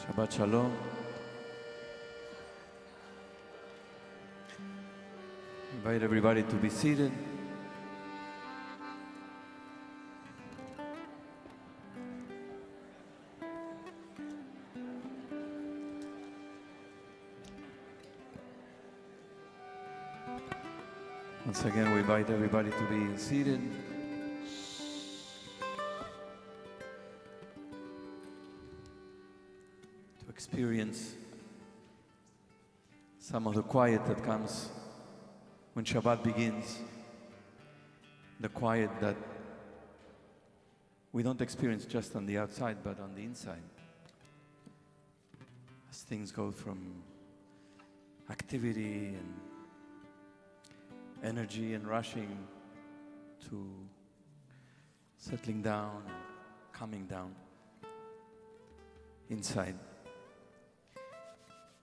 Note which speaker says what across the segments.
Speaker 1: Shabbat Shalom. Invite everybody to be seated. Once again, we invite everybody to be seated. To experience some of the quiet that comes when Shabbat begins. The quiet that we don't experience just on the outside, but on the inside. As things go from activity and energy and rushing to settling down and calming down inside.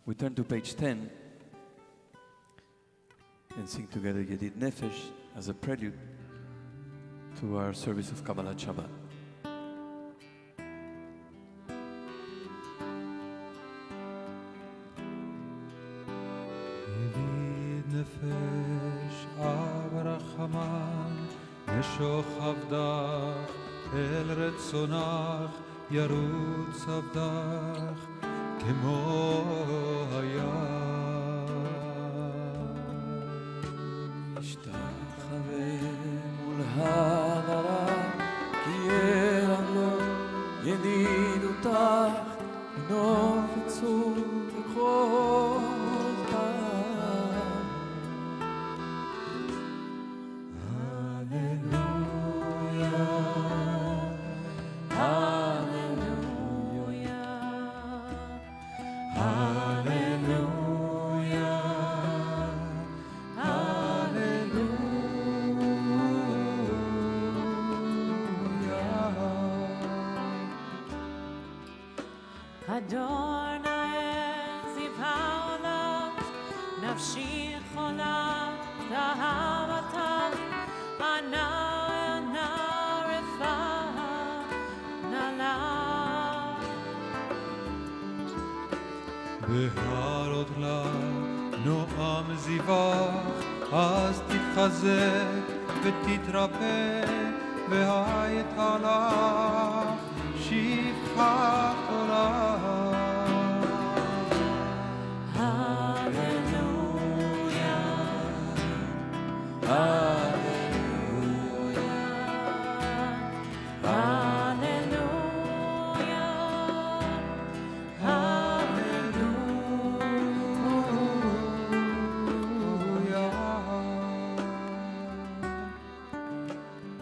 Speaker 1: We turn to page 10 and sing together Yedid Nefesh as a prelude to our service of Kabbalat Shabbat.
Speaker 2: Yedid Nefesh Abrachaman Yeshoch Avdach El Retzonach Yarutz Avdach Kemo Hayah
Speaker 1: Ishtachave mul hadara ki yeraglo yedidutach nofetzu b'chol
Speaker 2: בהרות לה נועם זיווח אז תתחזק ותתרפא והייתה לך שפחה גדולה
Speaker 1: Hallelujah, Hallelujah,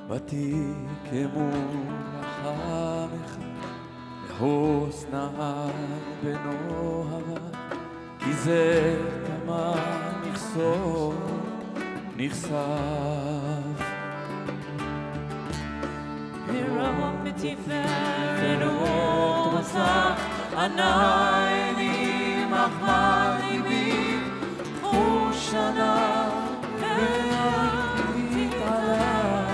Speaker 1: ותקמו לחמך לחוסנה בנוהרה כי זה כמה נחשף
Speaker 3: מרום בתפארת ורוח עיני מחמל ליבי ושנה ואהבתי עליו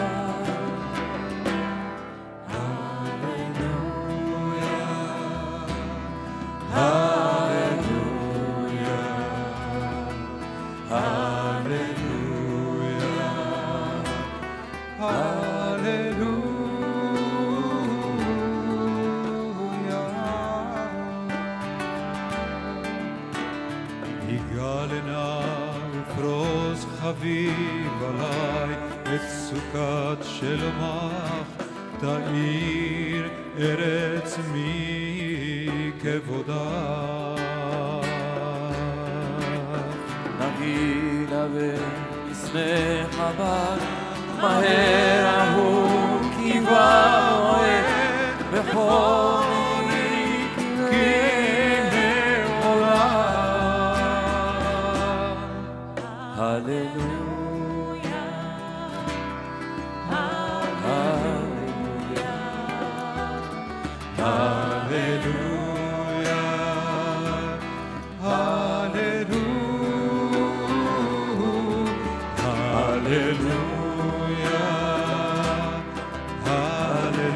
Speaker 2: חביב עליי את סוכת שלומך תאיר ארץ מכבודך
Speaker 1: נגילה ונשמח בה מהר ההוא כי בא מועד בכל Hallelujah, Hallelujah,
Speaker 2: Hallelujah, Hallelujah, Hallelujah, Hallelujah.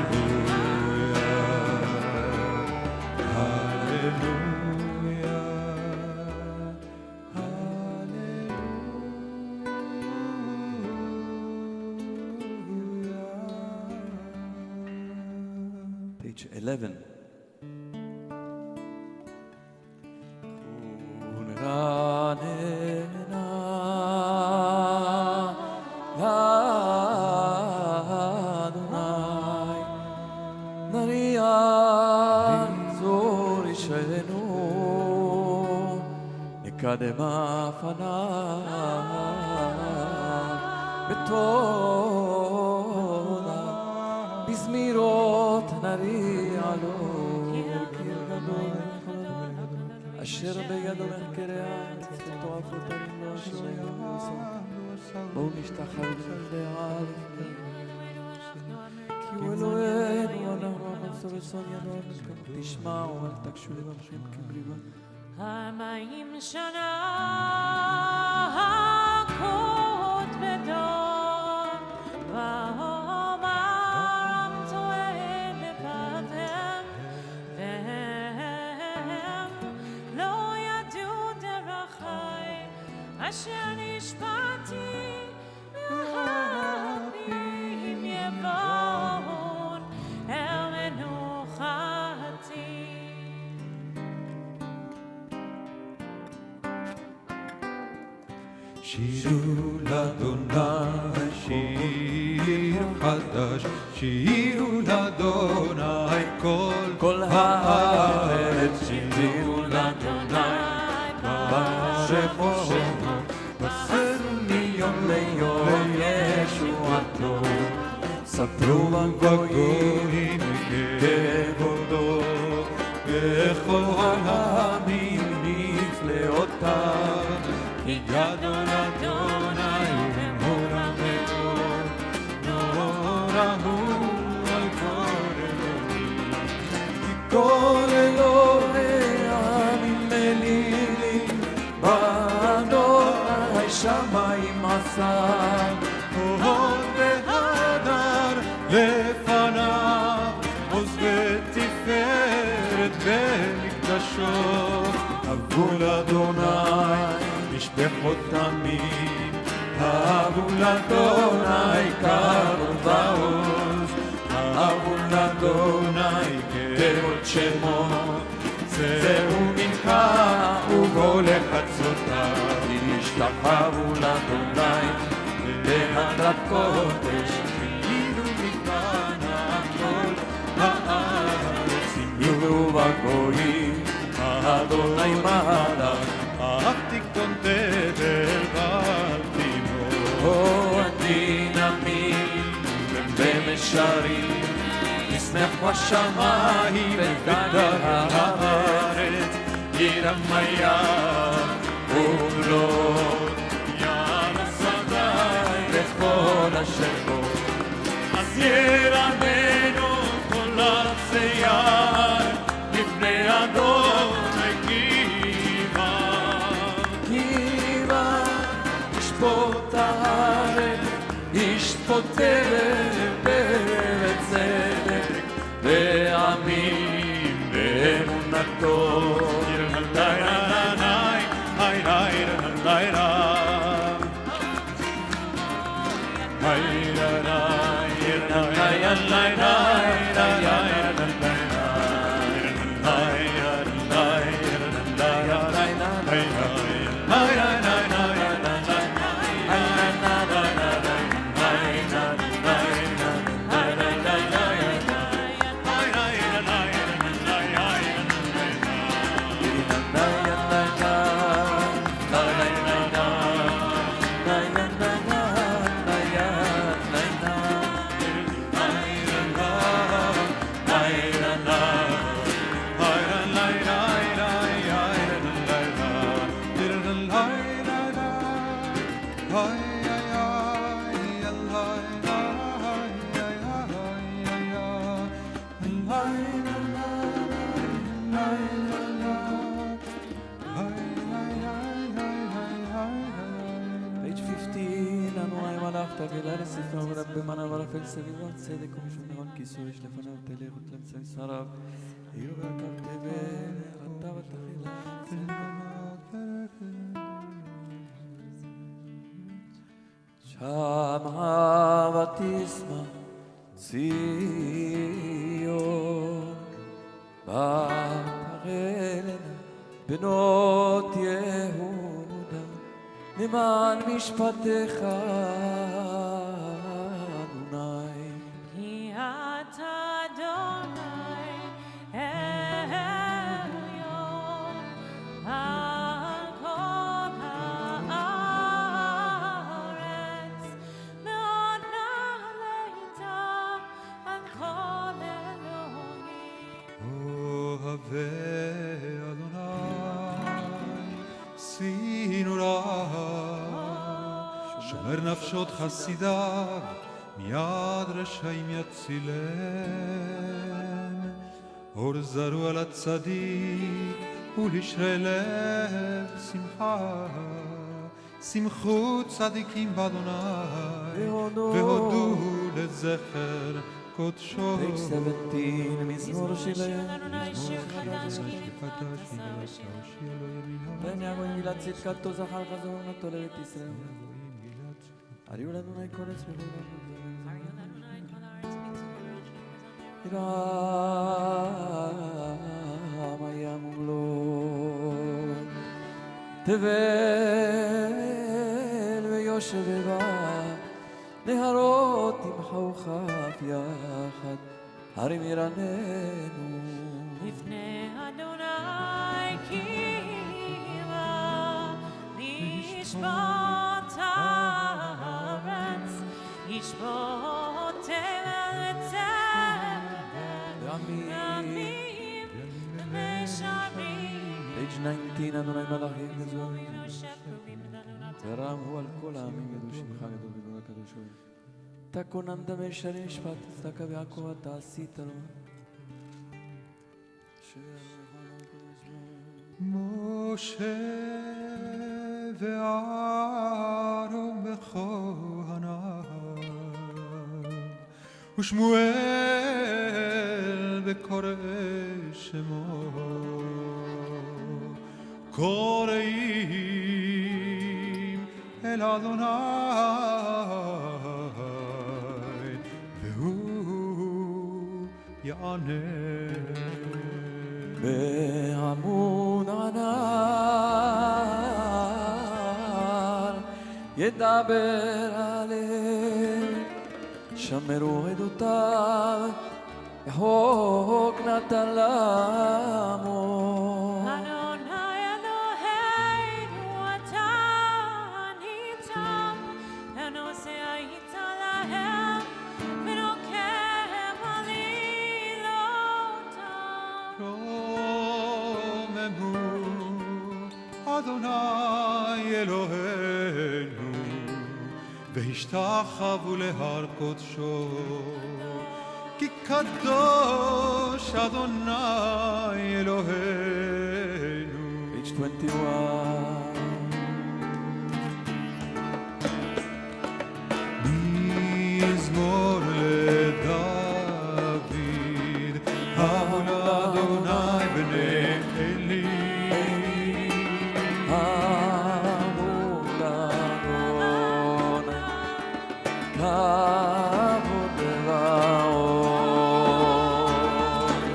Speaker 1: page 11. קדם הפניו בתודה בזמירות נריע לו קיר גדול אשר בידו מחקריה תואף ותרים לו אשר יעשו בואו נשתחו לפניה כי הוא אלוהינו אנחנו נמצא וסון ידו תשמעו אל תקשו לבכם כבריבה
Speaker 3: 40 שנה הכות בדום והעולם טוען לפניהם והם לא ידעו דרכי אשר נשבעתי והרבים יבואון אל מנוחתי
Speaker 2: שירו לאדוני שיר חדש, שירו לאדוני כל הארץ, שירו לאדוני בשמו, בסרו מיום ליום ישועתו, ספרו בגויים כבודו, בכל העמים נפלאותיו. יד אדוני ומורה מאוד, נורא הוא על כל אלוהים. כי כל אלוהי העמים מלילים, באדוני שמיים עשה. הוד והדר לפניו, עוז ותפארת במקדשו. אבו לאדוני משפחות תמים, אבו לאדוני קרוב ועוז, אבו לאדוני כבוד שמו, זהו מנחה ובוא לחצותיו. השתחוו לאדוני בהדרת קודש, כאילו מפנה כל הארץ. יהיו בגויים אדוני מלך, אהבתי קונטבל בלתימו. הדינמים במשרים, נשמח בשמיים וגדל הארץ. ירמיה ובלוד, ים שדי וכל אשר בו. אז ירמנו כל הצייר לפני אדוני קיבה. ישפוט הארץ, ישפוט בצדק, ועמים באמונתו. במנה ורפל סביבו צדק ומשום נרון כיסו יש לפניו תלך ותלמצא שריו עיר והקר תבל רטה ותחילה שמעה ותשמע ציון תרלנה בנות יהודה למען משפטך אדוני.
Speaker 3: כי אתה אדוני עליון על כל הארץ, מאוד נעלית על כל אלוהים.
Speaker 4: אוהבי אדוני, סינוריו, שומר נפשות חסידיו, מיד רשעים יצילם. אור זרוע לצדיק ולשרי לב שמחה, שמחו צדיקים באדוני והודו לזכר קודשו.
Speaker 2: Page 17, מזמור שלהם.
Speaker 3: אדוני שיר חדש, כי
Speaker 4: חדש
Speaker 3: עשה ושיר.
Speaker 2: בן יעקב מגילת צדקתו זכר חזונתו לארץ ישראל. הריעו לאדוני כל עצמי רם הים ומלואו, תבל ויושב בה, נהרות ימחאו כף יחד, הרים ירננו.
Speaker 3: לפני אדוני כי בא לשפוט הארץ, לשפוט תבל וצדק, ימים ומישרים.
Speaker 2: Page 19, אדוני מלאכים גזורים,
Speaker 3: שפורים בדלונת
Speaker 2: ורם הוא על כל העמים ידעו שמך גדול בגדול הקדוש הוא. תקונם דמי שרים משפט צדקה ויעקב אתה עשית לו.
Speaker 4: משה ואהרון בכהניו, ושמואל בקורא שמו, קוראים אל אדוני והוא יענה.
Speaker 2: בעמוד ענן ידבר עליהם, שמרו עדותיו, החוק נתן לעמו.
Speaker 3: אדוני אלוהינו אתה ניצב, הנושא היית להם ונוקם עלילותם.
Speaker 4: רוממו אדוני אלוהינו והשתחוו להר קודשו, כי קדוש אדוני אלוהינו.
Speaker 2: Page 21.
Speaker 4: מזמור לדוד, הבו לאדוני בני אלי.
Speaker 2: עמוד אדוני, כבוד לרעות.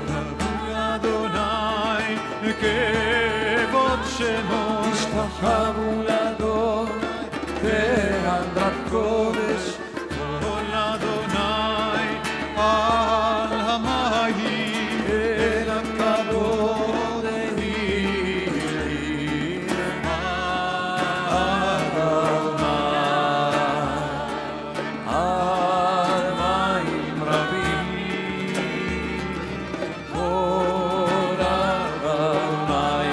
Speaker 4: הבו לאדוני כבוד שמו,
Speaker 2: השתחוו לאדוני בהדרת קודש,
Speaker 4: כל אדוני על המים אל הכבוד העיר.
Speaker 2: על מים רבים, כל אדוני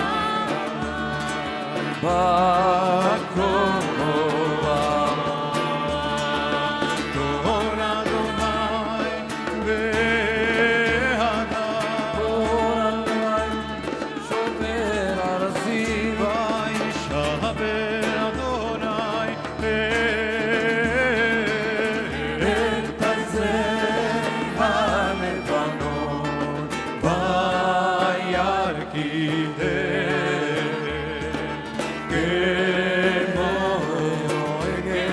Speaker 2: בקומה.
Speaker 4: כל אדוני בהדר,
Speaker 2: כל אדוני שובר ארזים,
Speaker 4: וישבר אדוני
Speaker 2: את הזרע הלבנון,
Speaker 4: וירקידם כמו עגל,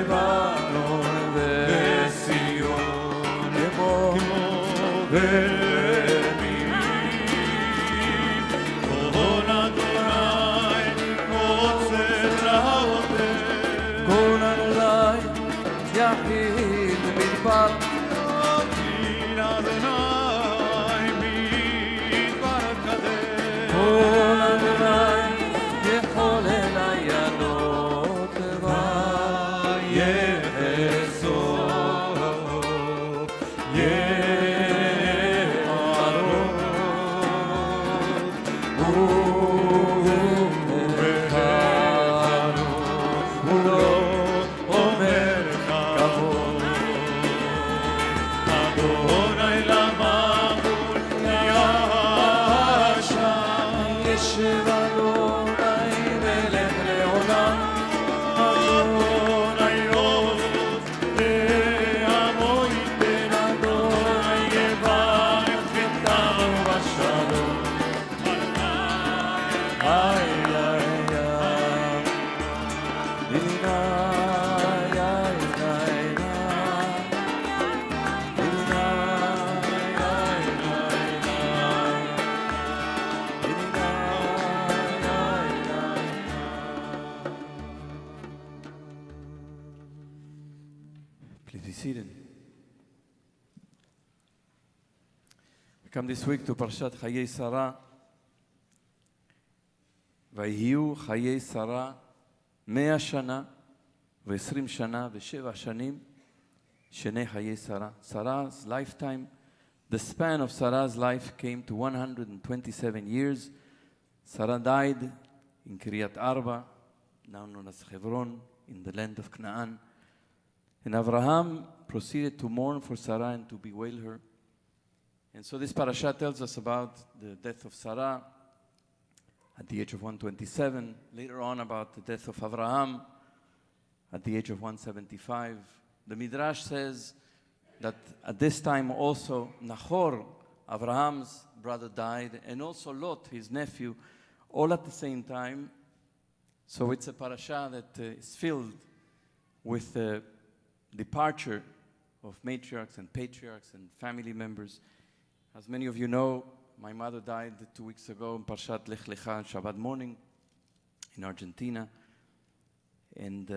Speaker 2: לבנון וציון, כמו
Speaker 4: ורמים. כל אדוני קוצר לעבודך.
Speaker 2: כל אדוני יחיד מדבר.
Speaker 4: כי אדוני מדבר קדש.
Speaker 2: כל אדוני יכול לעיינות דבר.
Speaker 4: יחשוף יערות ובחרות הוא לא אומר כבוד. אדוני למבול ישם.
Speaker 2: ישב אדוני מלך לעולם.
Speaker 4: אדוני עוז לעמו ייתן. אדוני יברך ביתם בשלום.
Speaker 2: איי איי איי אינה איי איי
Speaker 1: Please be seated. We come this week to Parashat Haye Sarah. ויהיו חיי שרה 100 שנה ו20 שנה ו7 שנים שני חיי שרה. Sarah's lifetime, the span of Sarah's life came to 127 years. Sarah died in Kiryat Arba, now known as Hebron, in the land of Canaan. And Abraham proceeded to mourn for Sarah and to bewail her. And so this parasha tells us about the death of Sarah at the age of 127, later on about the death of Abraham at the age of 175. The Midrash says that at this time also Nahor, Abraham's brother, died, and also Lot, his nephew, all at the same time. So it's a parasha that is filled with the departure of matriarchs and patriarchs and family members. As many of you know, my mother died 2 weeks ago in Parashat Lech Lecha, Shabbat morning in Argentina. And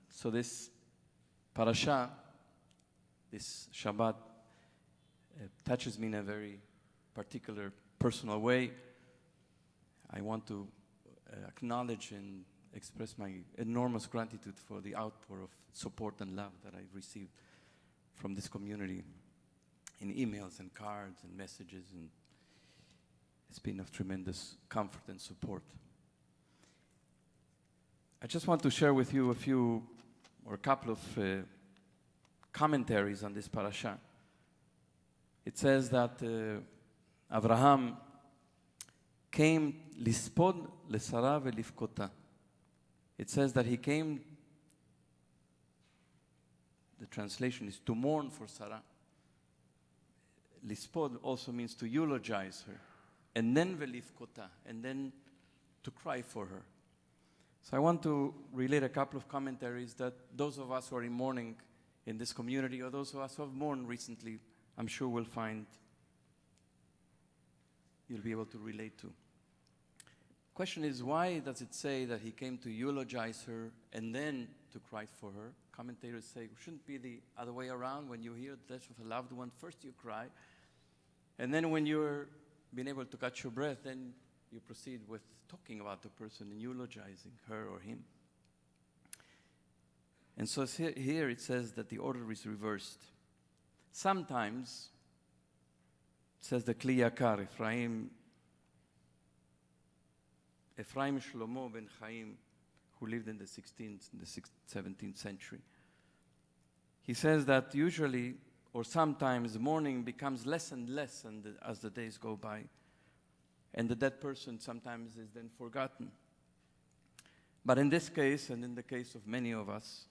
Speaker 1: so this parasha, this Shabbat, touches me in a very particular, personal way. I want to acknowledge and express my enormous gratitude for the outpour of support and love that I've received from this community in emails and cards and messages, and it's been of tremendous comfort and support. I just want to share with you a few or a couple of commentaries on this parasha. It says that Abraham came lispod lesara velifkota. It says that he came, the translation is to mourn for Sarah. Lispod also means to eulogize her. And then velifkota, and then to cry for her. So I want to relate a couple of commentaries that those of us who are in mourning in this community, or those of us who have mourned recently, I'm sure will find you'll be able to relate to. Question is, why does it say that he came to eulogize her and then to cry for her? Commentators say it shouldn't be the other way around. When you hear the death of a loved one, first you cry, and then when you're being able to catch your breath, then you proceed with talking about the person and eulogizing her or him. And so here it says that the order is reversed. Sometimes, it says the Kli Yakar, Ephraim Shlomo ben Chaim, who lived in the 17th century. He says that usually, or sometimes, mourning becomes less and less as the days go by. And the dead person sometimes is then forgotten. But in this case, and in the case of many of us,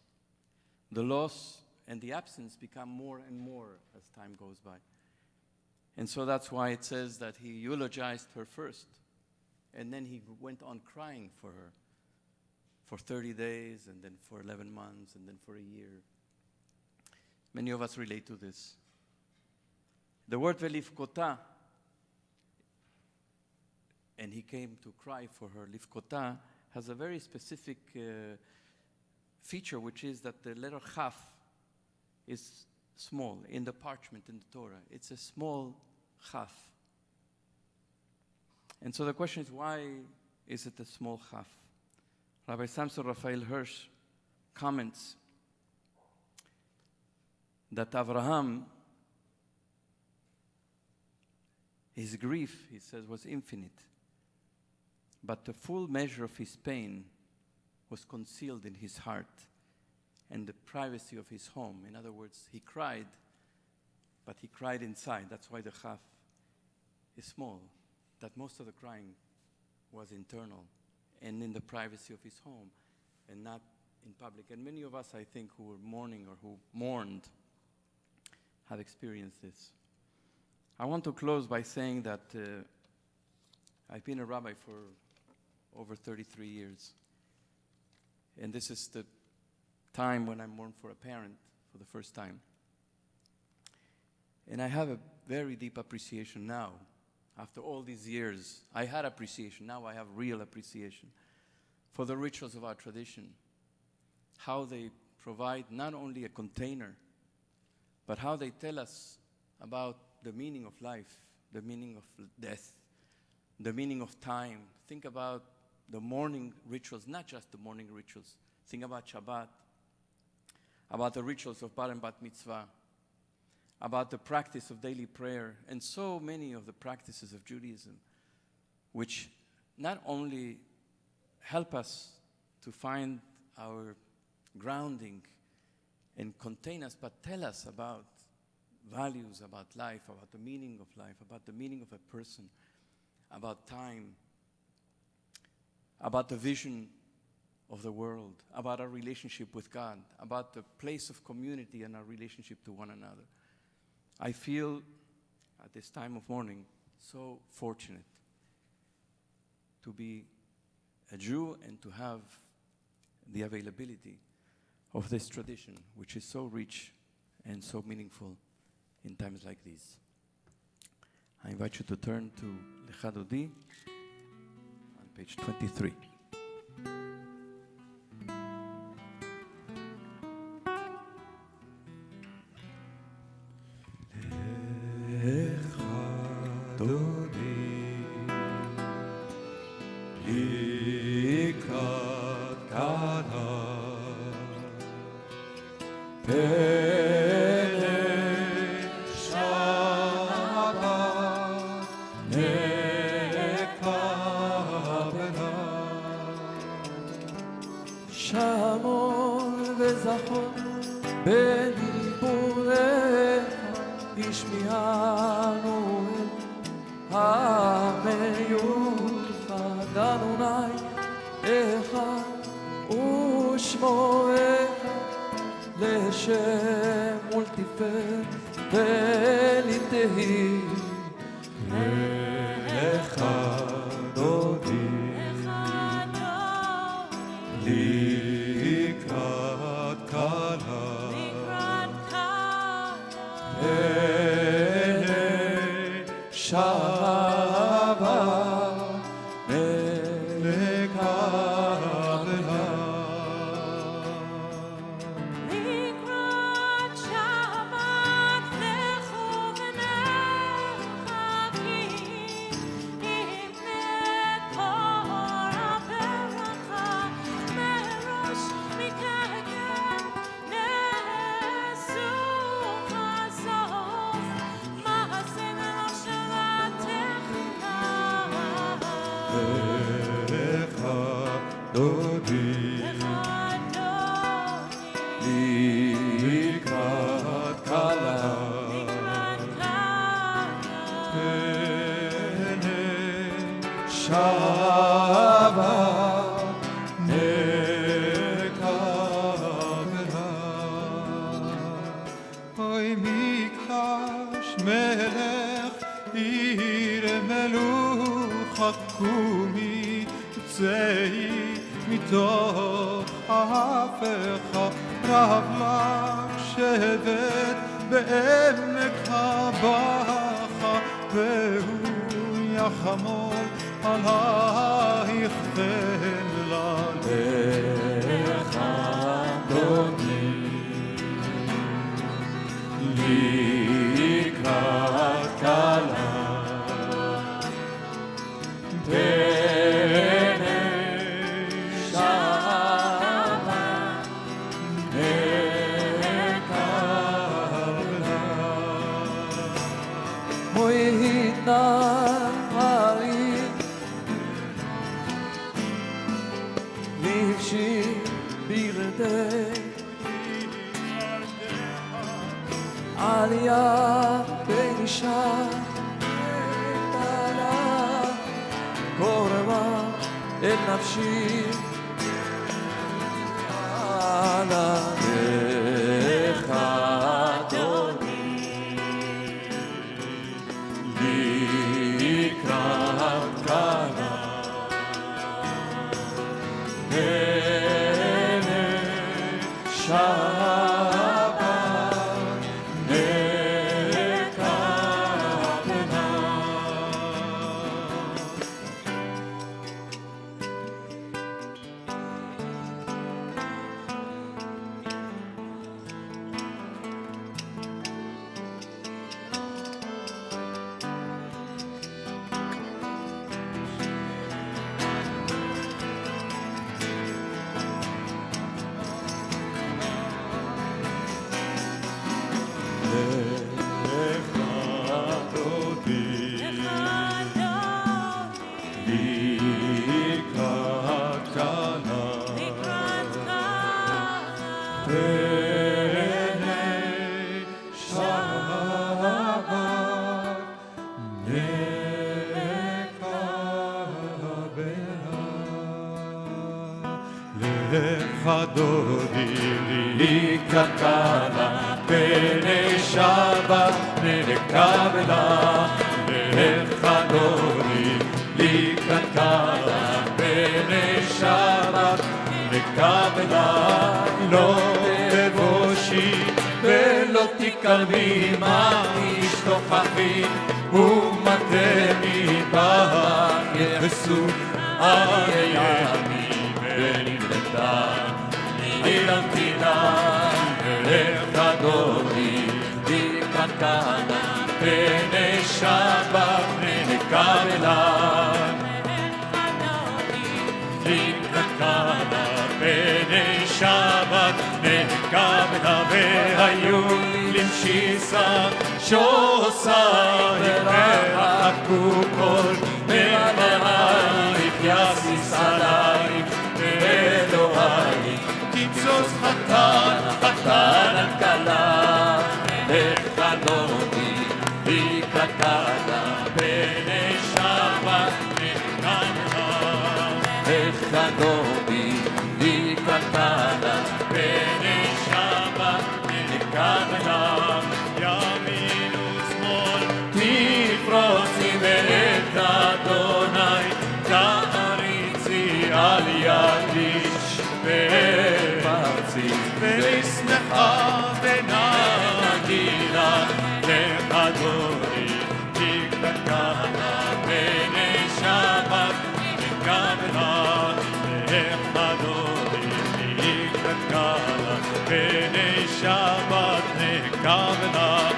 Speaker 1: the loss and the absence become more and more as time goes by. And so that's why it says that he eulogized her first, and then he went on crying for her for 30 days, and then for 11 months, and then for a year. Many of us relate to this. The word velivkota, and he came to cry for her, livkota, has a very specific feature, which is that the letter chaf is small in the parchment in the Torah. It's a small chaf. And so the question is, why is it a small chaf? Rabbi Samson Raphael Hirsch comments that Avraham, his grief, he says, was infinite. But the full measure of his pain was concealed in his heart and the privacy of his home. In other words, he cried, but he cried inside. That's why the chaf is small, that most of the crying was internal and in the privacy of his home and not in public. And many of us, I think, who were mourning or who mourned have experienced this. I want to close by saying that I've been a rabbi for over 33 years. And this is the time when I mourn for a parent for the first time. And I have a very deep appreciation now. After all these years, I had appreciation. Now I have real appreciation for the rituals of our tradition. How they provide not only a container, but how they tell us about the meaning of life, the meaning of death, the meaning of time. Think about the morning rituals, not just the morning rituals. Think about Shabbat, about the rituals of Bar and Bat Mitzvah, about the practice of daily prayer, and so many of the practices of Judaism, which not only help us to find our grounding and contain us, but tell us about values, about life, about the meaning of life, about the meaning of a person, about time, about the vision of the world, about our relationship with God, about the place of community and our relationship to one another. I feel at this time of mourning so fortunate to be a Jew and to have the availability of this tradition, which is so rich and so meaningful in times like these. I invite you to turn to Lecha Dodi on page 23.
Speaker 2: שמור וזכור בדיבוריך, השמיענו אל המיוחד, אדוני אחד ושמו אחד, לשם ולתפארת תהי.
Speaker 4: Lecha Dodi Likrat Kala B'nei Shabbat Lekabela.
Speaker 3: לקראת שבת לכו ונרחקים, הנה תור הברכה מראש מכאן נשאו חזוף, מעשה למחשבתך
Speaker 4: Lecha Dodi Likrat Kala B'nei Shabbat Nekabela. Oy Mikash Melech Ir Melucha Kumi Tzei Mitoch Afecha Rav Lach Shevet Be'emek Haba והוא יחמול עלייך ונלך.
Speaker 2: לך אדוני לקראת כלה עלייה באישה קטנה קורבה את נפשי על הדרך אדוני לקראת כלה
Speaker 4: אדוני לקראת כלה פני שבת נקבלה. לך אדוני לקראת כלה פני שבת נקבלה. לא תבושי ולא תקרבי מה תשתוכחי ומטה מבך יחסו הימים ונבלתה עירמתי לה. לך אדוני לקראת כלה פני שבת נקבלה. לקראת כלה פני שבת נקבלה. והיו למשיסה שעושה ורחקו כל ממרייך יסיס עלייך ואלוהי תמצוץ חתן חתן כלה. לך אדוני לקראת כלה פני שבת נקבלה. לך אדוני לקראת כלה פני שבת נקבלה. ימין ושמאל תפרוצי ואת אדוני תעריצי על ידי ופרצי ונשמחה ונגילה. לך אדוני לקראת כלה פני שבת נקבלה. לך אדוני לקראת כלה פני שבת נקבלה.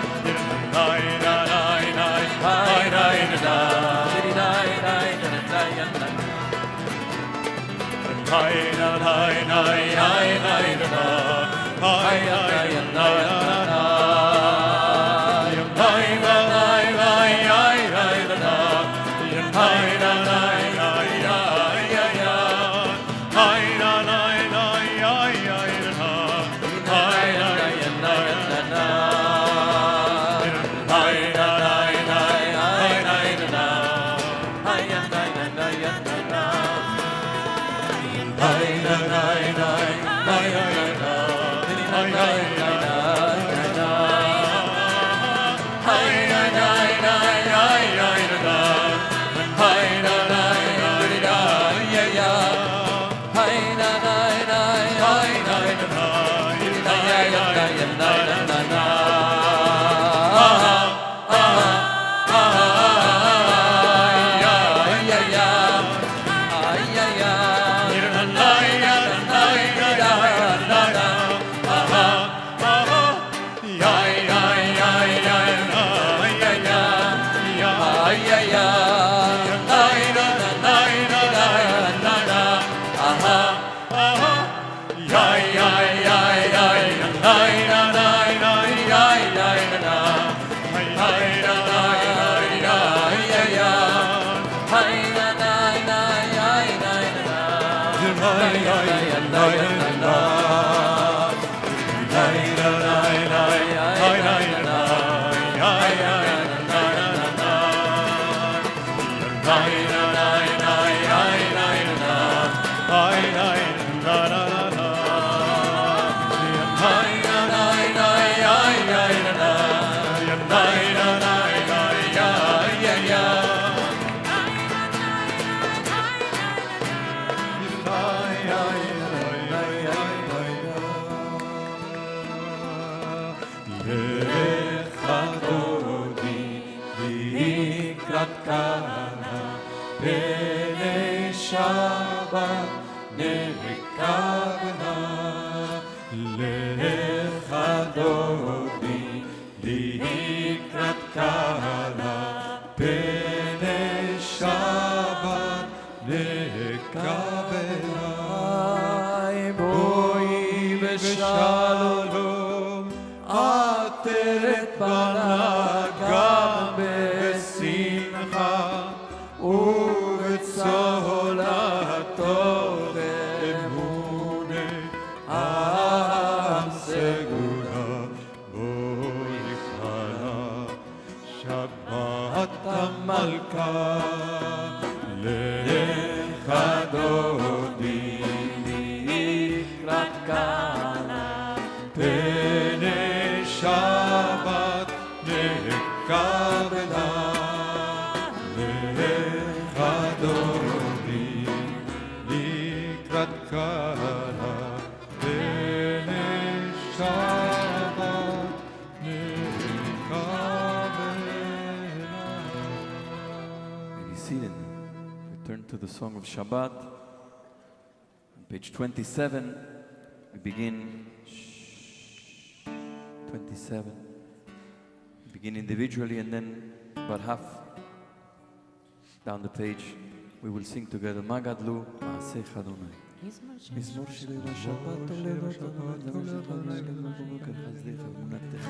Speaker 4: Haye
Speaker 1: To the song of Shabbat, on page 27, we begin 27. We begin individually, and then about half down the page, we will sing together. Magadlu Ma'asech Adonai. מזמור שירי לשבת עולה למשך הלילה ובבוקר חסדיך אמונתך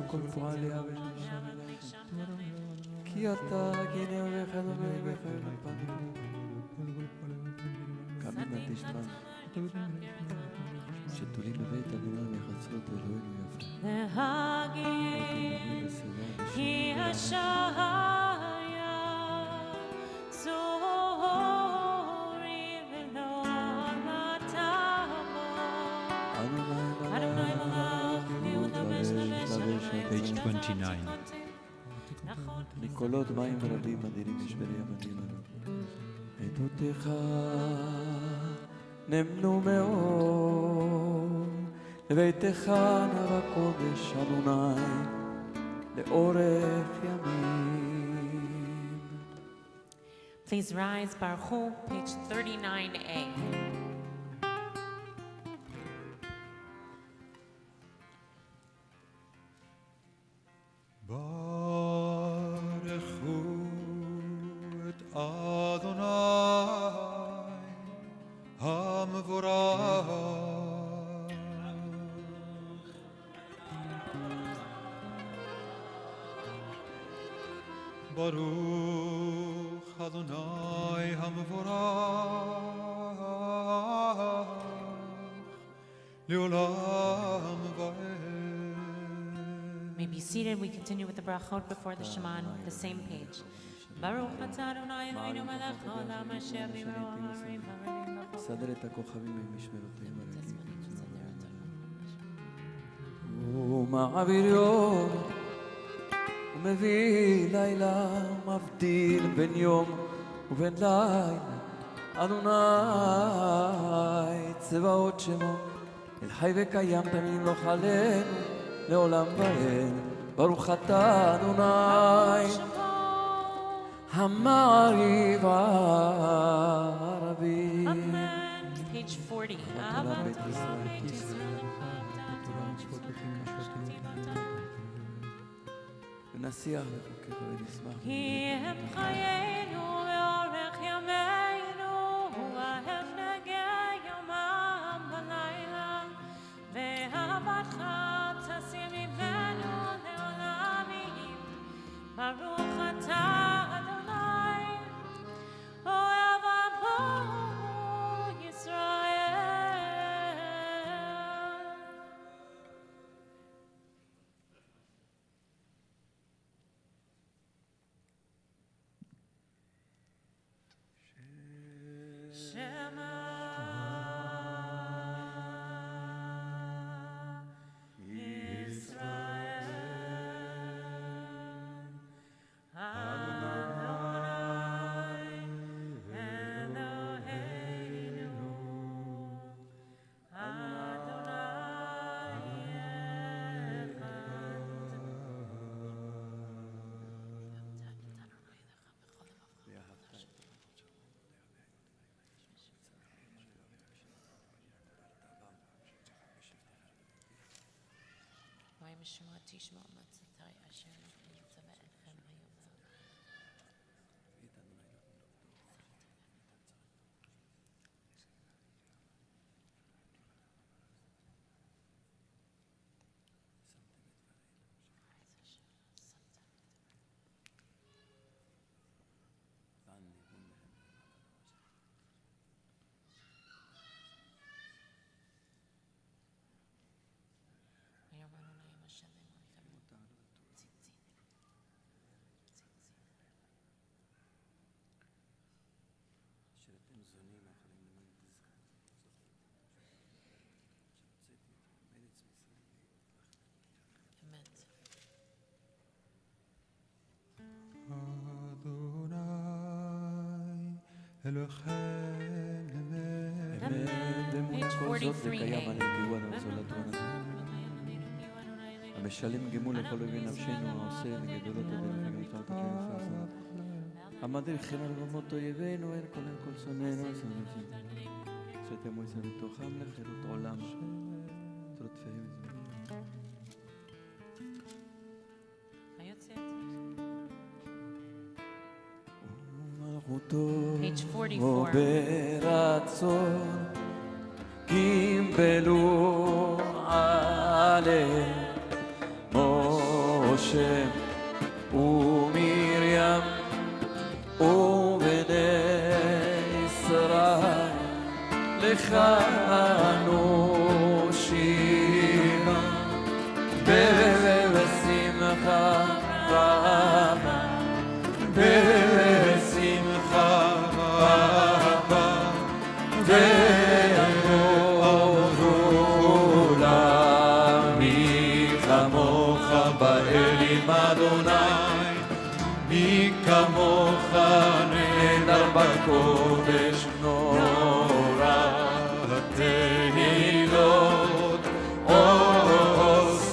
Speaker 1: כל פועליה ושם כי אתה גינר וחלומי וחייב פנים כמה תשמע שתולים בבית אדוני מחצרות אלוהינו יפה
Speaker 3: להגיד כי השעיה זוהרי ולא מטעמו אדוני מלך
Speaker 4: Page 29.
Speaker 1: מקולות מים רבים אדירים משברי המדים לנו עדותיך נמנו מאוד לביתך נא בקודש אדוני
Speaker 2: לאורך ימים.
Speaker 3: Please rise, Baruch, page 39A.
Speaker 4: ברכו את אדוני המבורך. ברוך אדוני המבורך לעולם ועד.
Speaker 3: May be seated. We continue with the brachot before the Shema on the same page. Baruch atah Adonai Eloheinu melech haolam asher biro ha'arim ha'arim b'chol.
Speaker 2: סדר את הכוכבים במשמרותיהם הרגילים. הוא מעביר יום, הוא מביא לילה, הוא מבדיל בין יום ובין לילה. אדוני צבאות שמו, אל חי וקיים תמיד ימלוך עלינו לעולם ועד. ברוך אתה אדוני המעריב הערבי.
Speaker 3: Amen. Page 40.
Speaker 2: בית ישראל. ונשיח לבוקר ונשמח.
Speaker 3: כי הם חיינו ואורך ימינו, והם נגע יומם בלילה, ואהבתך תשים ממנו לעולמים. ברוך אתה אדוני, אוהב עמו ישראל. שמוע תשמע מצותי אשר אני מצווה אתכם היום. Page 43A.
Speaker 2: המשלם גמול לכל אויבי נפשנו, העושה לגדולות הדרך וגם שתרת הפעמים. המדריך חן על רמות אויבינו, אין כל שונאינו, שאתם מויסה לתוכם לחירות עולם, תרודפיהם זמן.
Speaker 3: Page 44.
Speaker 2: ברצון קיבלו עליהם משה ומרים ובני ישראל לכנו שירה בשמחה רבה בשמחה רבה ואמרו לה מי כמוך באלים אדוני מי כמוך נהדר בקודש נורא תהילות אוסף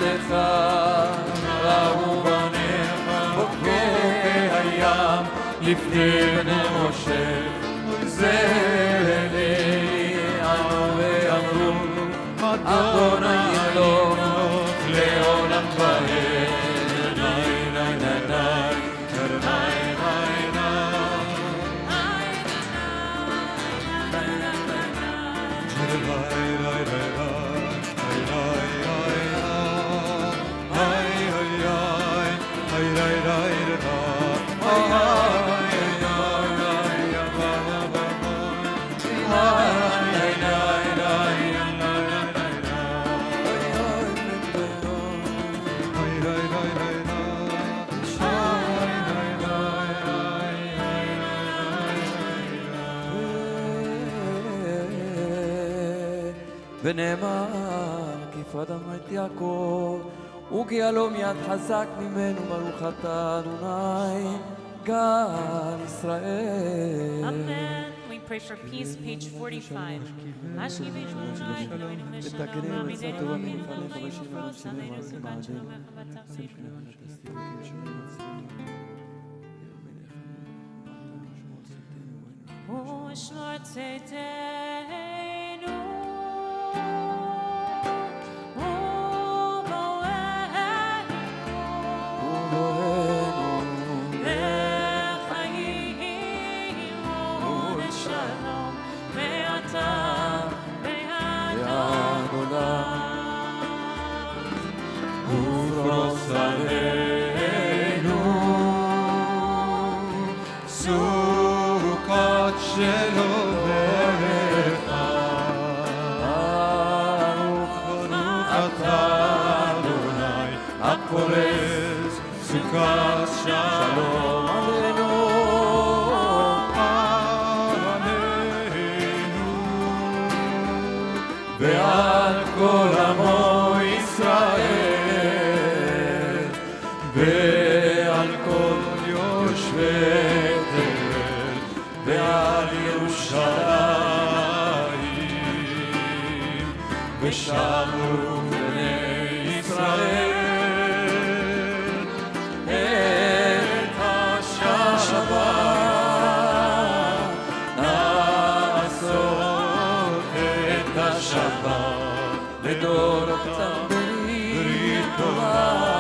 Speaker 2: ארצך, ראו בניך חוקי הים, לפני בני משה, זה לי ענו ואמרו, אדוני ימלוך לעולם ועד. ונאמר כי פרדם את יעקב וכי יהלום יד חזק ממנו ברוך אתה אדוני גאל ישראל.
Speaker 3: Amen. We pray for peace, page 45.
Speaker 2: ותגרם עצה טובה מלפניך בשם ובשם
Speaker 3: ושמור צאתנו
Speaker 4: ופרוס עלינו סוכת שלומך, ברוך אתה אדוני הפורס סוכת שלום עלינו ועל כל עמו ישראל ועל כל יושבי תבל ועל ירושלים ושמרו בני ישראל את השבת, נעשות את השבת לדורות ברית תורה.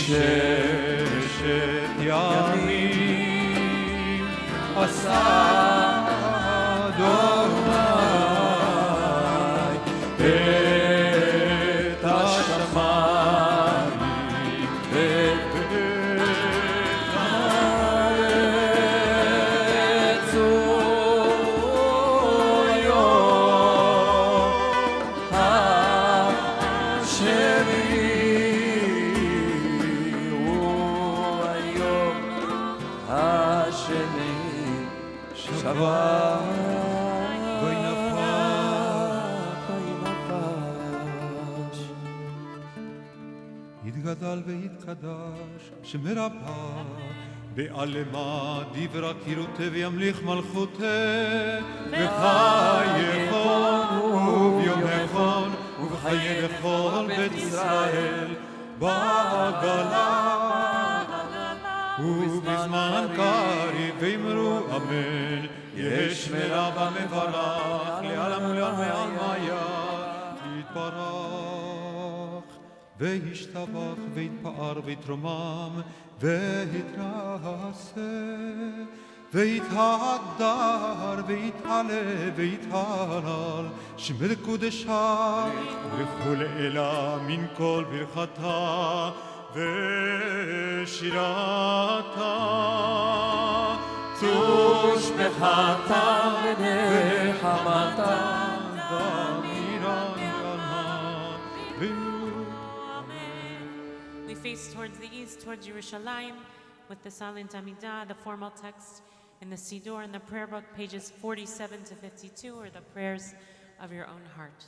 Speaker 4: ששת ימים עשה אדוני את השמיים ואת הארץ וביום השביעי שבת וינפש יתגדל ויתקדש שמרפא בעלמה דברה קירותי וימליך מלכותי בחייכון וביומכון ובחיי לכל בית ישראל בעגלה ובזמן קריב ואמרו אמן יש מרבה מברך לעלם ולעלמי עלמיה יתברך וישתבח ויתפאר ויתרומם ויתרסה ויתהדר ויתעלה ויתהלל שמר קודשה ולכל אלה מן כל ברכתה ושירתה תושבחתה ונחמתה ואמירה
Speaker 3: We face towards the east, towards Jerusalem, with the silent Amida, the formal text in the Siddur and the prayer book, pages 47 to 52, are the prayers of your own heart.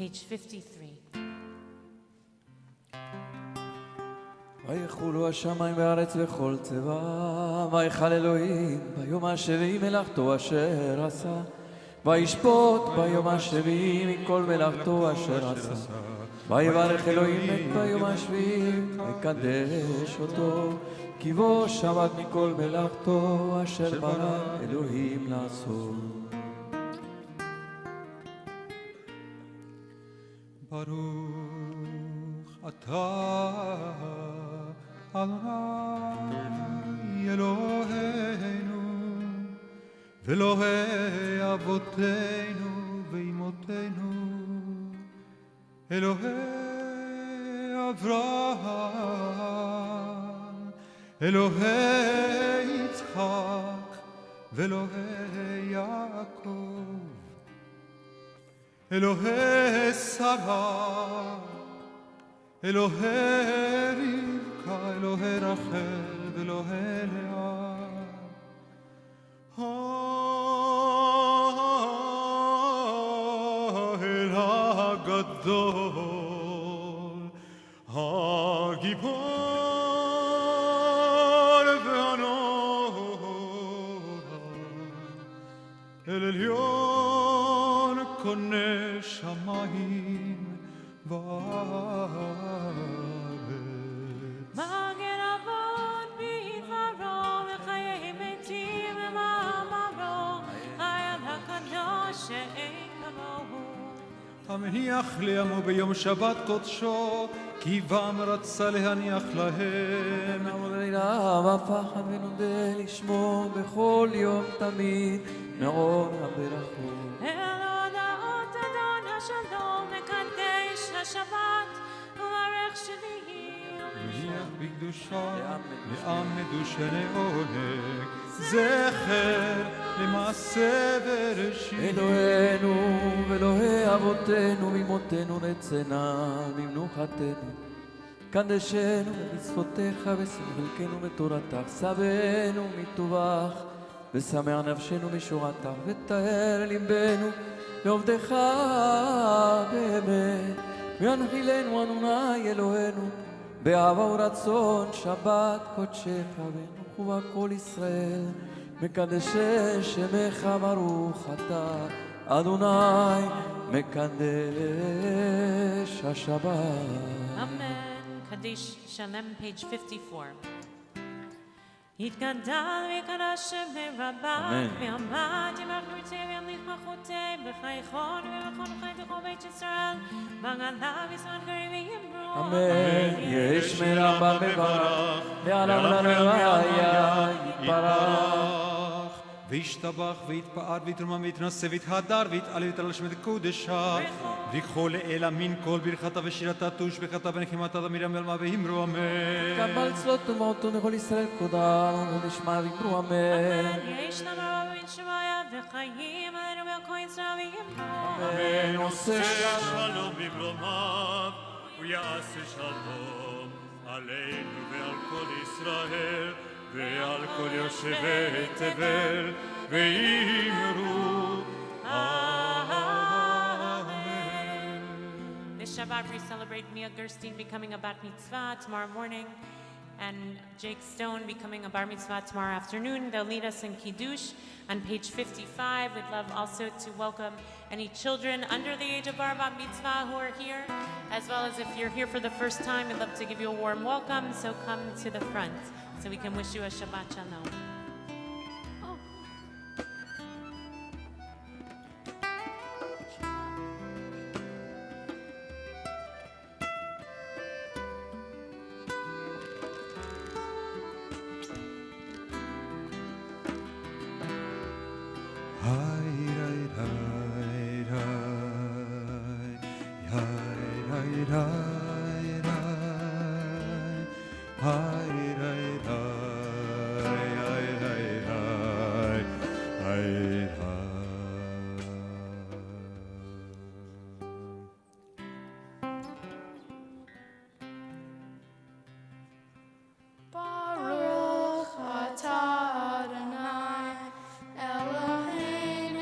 Speaker 3: Page 53.
Speaker 2: ויחולו השמיים והארץ וכל צבא, ויחל אלוהים ביום השביעי מלאכתו אשר עשה, וישפוט ביום השביעי מכל מלאכתו אשר עשה. ויברך אלוהים את ביום השביעי, ויקדש אותו, כי בו שבת מכל מלאכתו אשר ברא אלוהים לעשות.
Speaker 4: ברוך אתה Adonai Eloheinu Velohei Avotenu Veimotenu Elohei Avraham Elohei Yitzchak Velohei Yaakov Elohei Sarah Elohei Rivka Elohei Rachel Velohei Leah האל הגדול, הגיבור והנורא, אל עליון קונה שמיים וארץ.
Speaker 3: מגן אבות בדברו וחיי מתים במאמרו, האל הקדוש שאין כמוהו.
Speaker 4: המניח לעמו ביום שבת קודשו, כי בם רצה להניח להם.
Speaker 2: נעמוד אליו הפחד ונודה לשמו בכל יום תמיד מאוד הברכות.
Speaker 3: אל הודעות אדון השלום מקדש לשבת וברך שביעי
Speaker 4: מניח בקדושה לעם מדושני עונג, זכר למעשה בראשית.
Speaker 2: אלוהינו ואלוהי אבותינו ממותנו נצנה ממנוחתנו, קדשנו במצוותיך ושים חלקנו בתורתך, שבנו מטובך ושמח נפשנו משורתך, וטהר ליבנו לעובדך באמת, וינחילנו אדוני אלוהינו באהבה ורצון שבת קודשך, ונוכו כל ישראל מקדשי שמך ברוך אתה אדוני מקדש השבת.
Speaker 3: Amen. Kaddish Shalem, page 54. יתגדל ויקדש ברבה, ועמד ימך נרצה וימליך מלכותי, בחייכון ובכל חייתך בית ישראל, בגליו ישמן גרי וימרו.
Speaker 2: אמן. יש מרבה מברך, לעולם לרעיה יתברך.
Speaker 4: וישתבח ויתפאר ויתרומם ויתנשא ויתהדר ויתעלה ויתעלה שמד קודשה, ברכו לאל אמין כל ברכתה ושירתה תושבחתה ונחימתה מרים ועלמה ואמרו אמן.
Speaker 2: קבל צלות ומאותו מכל ישראל קודם ונשמע ואמרו אמן.
Speaker 3: יש לנו רבה בן שמעיה וחיים עלינו ועל ישראל וימרו.
Speaker 2: אמן. עושה
Speaker 5: שלום במרומיו, הוא יעשה שלום עלינו ועל כל ישראל ועל כל יושבי תבל, ואמרו אמן.
Speaker 3: This Shabbat we celebrate Mia Gerstein becoming a bat mitzvah tomorrow morning, and Jake Stone becoming a bar mitzvah tomorrow afternoon. They'll lead us in Kiddush on page 55. We'd love also to welcome any children under the age of bar bat mitzvah who are here, as well as if you're here for the first time, we'd love to give you a warm welcome, so come to the front so we can wish you a Shabbat Shalom. Oh.
Speaker 6: Baruch atah Adonai Eloheinu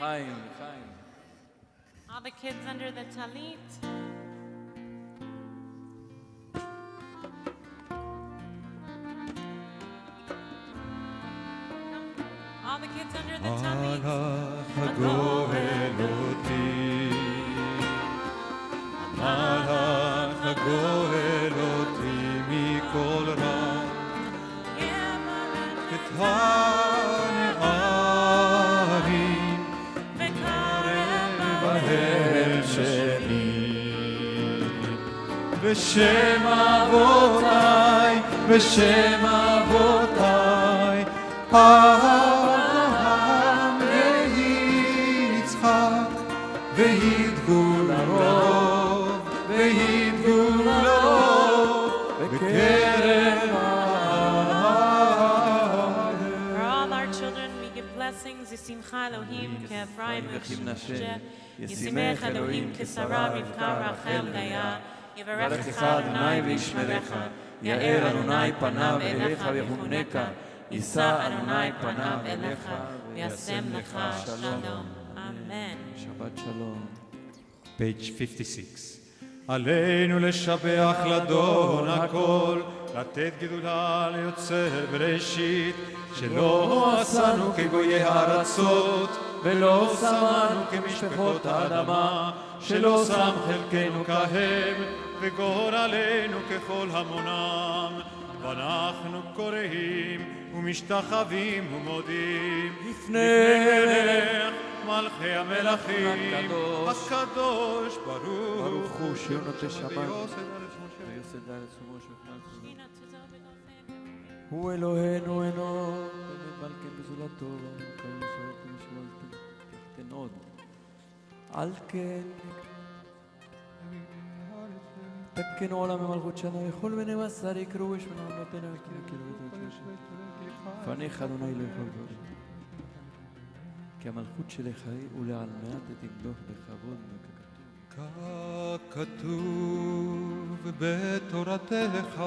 Speaker 1: לחיים, לחיים.
Speaker 3: All the kids under the talit. All the kids under the talit.
Speaker 4: מלאך הגואל אותי, מלאך הגואל אותי מכל רע, את הנערים וקרב בהם שלי. בשם אבותיי, בשם אבותיי, אברהם ויצחק, וידגו לרוב, וידגו לרוב, בקרב הארץ.
Speaker 3: For all our children, we give blessings. Yisimcha Elohim ke'Ephraim u'Manasseh. Yisimech Elohim keSarah, Rivka, Rachel, Leah.
Speaker 1: יברכך אדוני וישמרך, יאר אדוני פניו אליך ויחונקה, יישא אדוני פניו אליך וישם לך שלום.
Speaker 3: Amen.
Speaker 1: שבת שלום.
Speaker 4: Page 56. עלינו לשבח לדון הכל, לתת גדולה ליוצר בראשית, שלא עשנו כגויי הארצות, ולא שמנו כמשפחות האדמה, שלא שם חלקנו כהם, וגורלנו ככל המונם. ואנחנו קוראים ומשתחווים ומודים לפניך מלכי המלכים הקדוש ברוך
Speaker 1: הוא שיונתי שבת
Speaker 4: ויוסד
Speaker 1: ויוסד הארץ ומשה הוא אלוהינו אינו באמת מלכי בזולתו ומלכי בזולתו ושמלתי תחתן עוד על כן תקן עולם במלכות שנה וכל בני בשר יקראו ושמנה עמותינו וקראו פניך אדוני לא יכול ועוד כי המלכות שלך היא ולעלמאה תמלוך בכבוד
Speaker 4: ככתוב בתורתך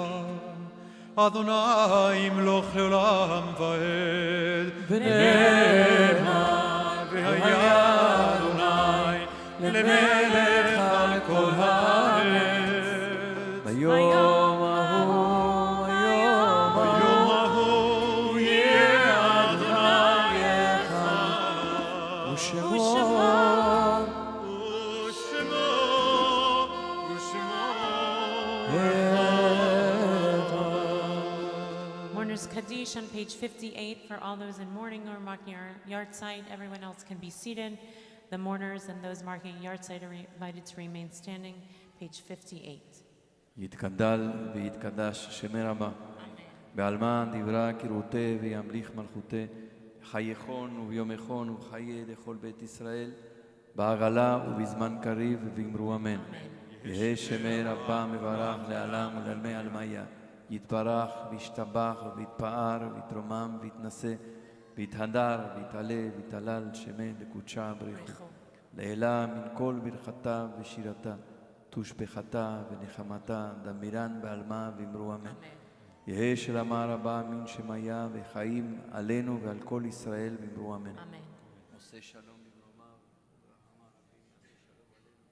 Speaker 4: אדוני ימלוך לעולם ועד ונאמר והיה אדוני למלך על כל הארץ
Speaker 1: ביום ההוא
Speaker 4: יהיה אדוני אחד
Speaker 1: ושמו
Speaker 3: Mourners Kaddish on page 58 for all those in mourning or marking our yard site. Everyone else can be seated. The mourners and those marking yard site are invited to remain standing. Page 58.
Speaker 1: יתגדל ויתקדש שמי רבה בעלמא דברה כרותי וימליך מלכותי חייכון וביומכון וחיי לכל בית ישראל בעגלה ובזמן קריב ואמרו אמן. יהא שמי רבה מברך לעלם ולעלמי עלמיה יתברך וישתבח ויתפאר ויתרומם ויתנשא ויתהדר ויתעלה ויתהלל שמי לקודשה בריחו לעילה מן כל ברכתה ושירתה תושבחתה ונחמתה דמירן בעלמה ואמרו אמן. יהא שלמה רבה מן שמיה וחיים עלינו ועל כל ישראל ואמרו אמן. עושה שלום בברומיו ורחמה רבים עשה שלום עלינו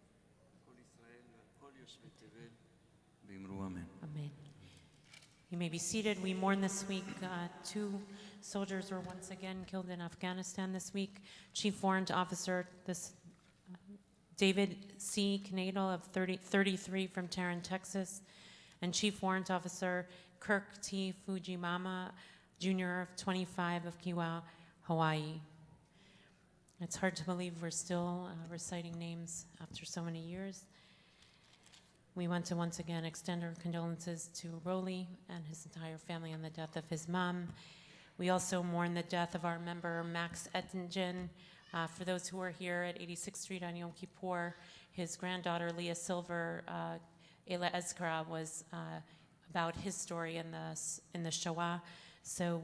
Speaker 1: כל ישראל ועל כל יושבי תבל ואמרו אמן.
Speaker 3: Amen. You may be seated. We mourn this week. Two soldiers were once again killed in Afghanistan this week. Chief Warrant Officer David C. Knadel of 33 from Tarrant, Texas, and Chief Warrant Officer Kirk T. Fujimama, Jr. of 25 of Kiwa, Hawaii. It's hard to believe we're still reciting names after so many years. We want to once again extend our condolences to Roli and his entire family on the death of his mom. We also mourn the death of our member Max Ettingen. For those who are here at 86th Street on Yom Kippur, his granddaughter Leah Silver, Ela Ezkra, was about his story in the Shoah. So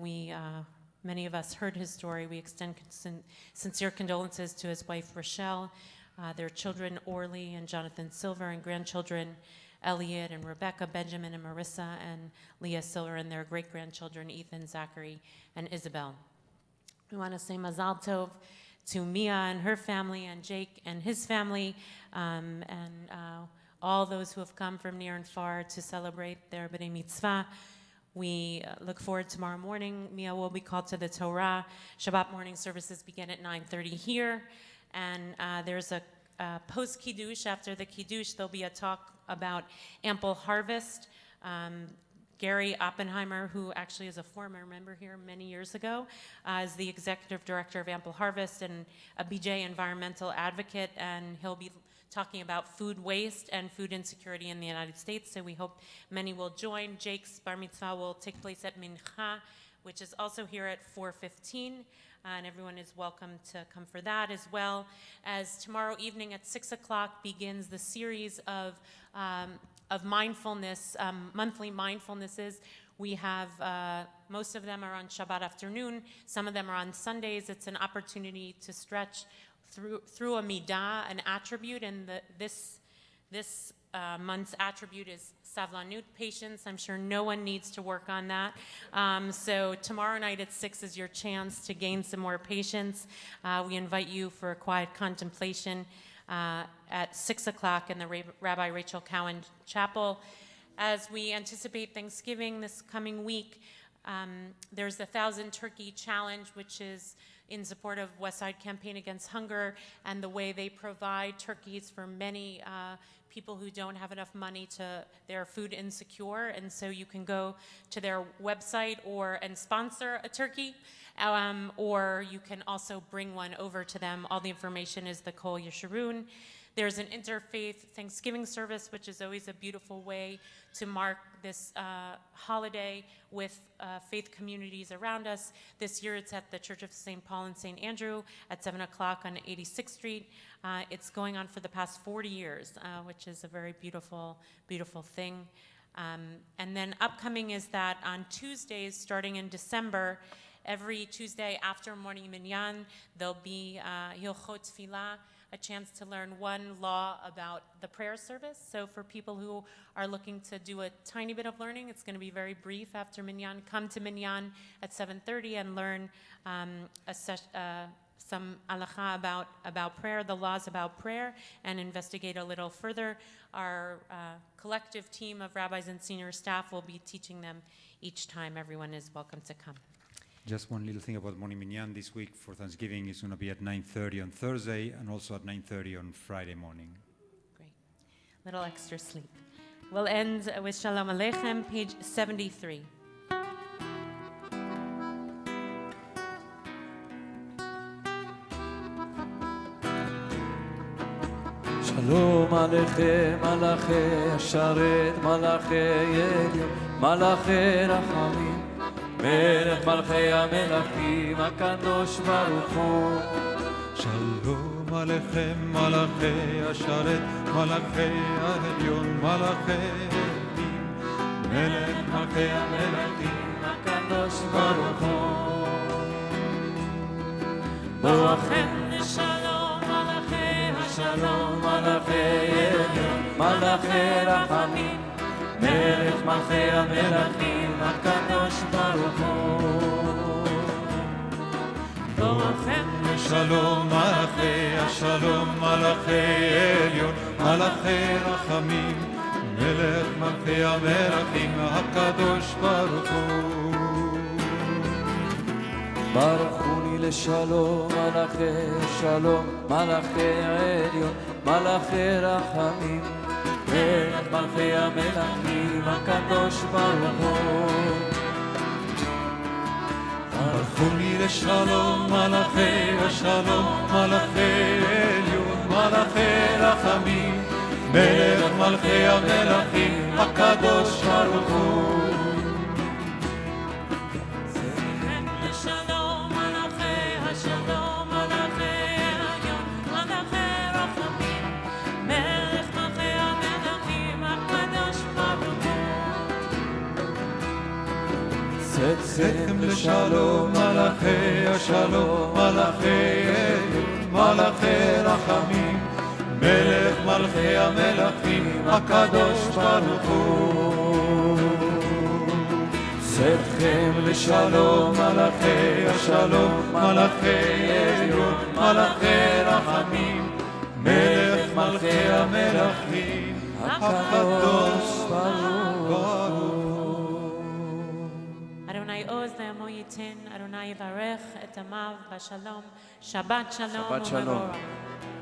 Speaker 3: many of us heard his story. We extend sincere condolences to his wife Rochelle, their children Orly and Jonathan Silver, and grandchildren Elliot and Rebecca, Benjamin and Marissa, and Leah Silver, and their great-grandchildren Ethan, Zachary, and Isabel. We want to say Mazal Tov to Mia and her family, and Jake and his family, and all those who have come from near and far to celebrate their B'nai Mitzvah. We look forward tomorrow morning. Mia will be called to the Torah. Shabbat morning services begin at 9:30 here. And there's a post-Kiddush. After the Kiddush, there'll be a talk about ample harvest. Gary Oppenheimer, who actually is a former member here many years ago, is the executive director of Ample Harvest and a BJ environmental advocate, and he'll be talking about food waste and food insecurity in the United States, so we hope many will join. Jake's bar mitzvah will take place at Mincha, which is also here at 4:15, and everyone is welcome to come for that, as well as tomorrow evening at 6 o'clock begins the series of mindfulness, monthly mindfulnesses. We have, most of them are on Shabbat afternoon, some of them are on Sundays. It's an opportunity to stretch through Amida, an attribute, and this month's attribute is savlanut, patience. I'm sure no one needs to work on that. So tomorrow night at 6 is your chance to gain some more patience. We invite you for a quiet contemplation at 6 o'clock in the Rabbi Rachel Cowan Chapel. As we anticipate Thanksgiving this coming week, there's the 1,000 Turkey Challenge, which is in support of Westside Campaign Against Hunger, and the way they provide turkeys for many people who don't have enough money they're food insecure, and so you can go to their website and sponsor a turkey, or you can also bring one over to them. All the information is the Kol Yeshurun. There's an interfaith Thanksgiving service, which is always a beautiful way to mark this holiday with faith communities around us. This year it's at the Church of St. Paul and St. Andrew at 7 o'clock on 86th Street. It's going on for the past 40 years, which is a very beautiful, beautiful thing. And then upcoming is that on Tuesdays, starting in December, every Tuesday after morning minyan, there'll be Hilchot Tfilah, a chance to learn one law about the prayer service. So for people who are looking to do a tiny bit of learning, it's going to be very brief after minyan. Come to minyan at 7:30 and learn some halacha about prayer, the laws about prayer, and investigate a little further. Our collective team of rabbis and senior staff will be teaching them each time. Everyone is welcome to come.
Speaker 4: Just one little thing about Morning Minyan this week for Thanksgiving is going to be at 9:30 on Thursday and also at 9:30 on Friday morning.
Speaker 3: Great. Little extra sleep. We'll end with Shalom Aleichem, page 73.
Speaker 2: שלום עליכם מלאכי השרת מלאכי עליון מלאכי רחמים מלך מלכי המלכים הקדוש ברוך הוא
Speaker 4: שלום עליכם מלאכי השרת מלאכי העליון מלאכי אלוהים מלך מלכי המלכים
Speaker 2: הקדוש ברוך הוא
Speaker 3: בואכם לשלום מלאכי
Speaker 2: שלום מלאכי עליון מלאכי רחמים מלך מלכי המלכים הקדוש ברוך הוא
Speaker 3: בואכם
Speaker 4: שלום מלאכי השלום מלאכי עליון מלאכי רחמים מלך מלכי המלכים הקדוש ברוך הוא
Speaker 2: ברכוני לשלום מלאכי שלום מלאכי עליון מלאכי רחמים מלך מלכי המלכים הקדוש ברוך הוא
Speaker 4: ברכוני לשלום מלאכי השלום מלאכי עליון מלאכי רחמים מלך מלכי המלכים הקדוש ברוך הוא צאתכם לשלום מלאכי השלום מלאכי עליון מלאכי רחמים מלך מלכי המלכים הקדוש ברוך הוא
Speaker 2: צאתכם לשלום מלאכי השלום מלאכי עליון
Speaker 4: מלאכי רחמים, מלך מלכי המלכים, הקדוש ברוך.
Speaker 3: Adonai oz le'amo yitin, Adonai yivarech et amav b'shalom, Shabbat shalom
Speaker 1: Shabbat shalom.
Speaker 3: u'mevorach.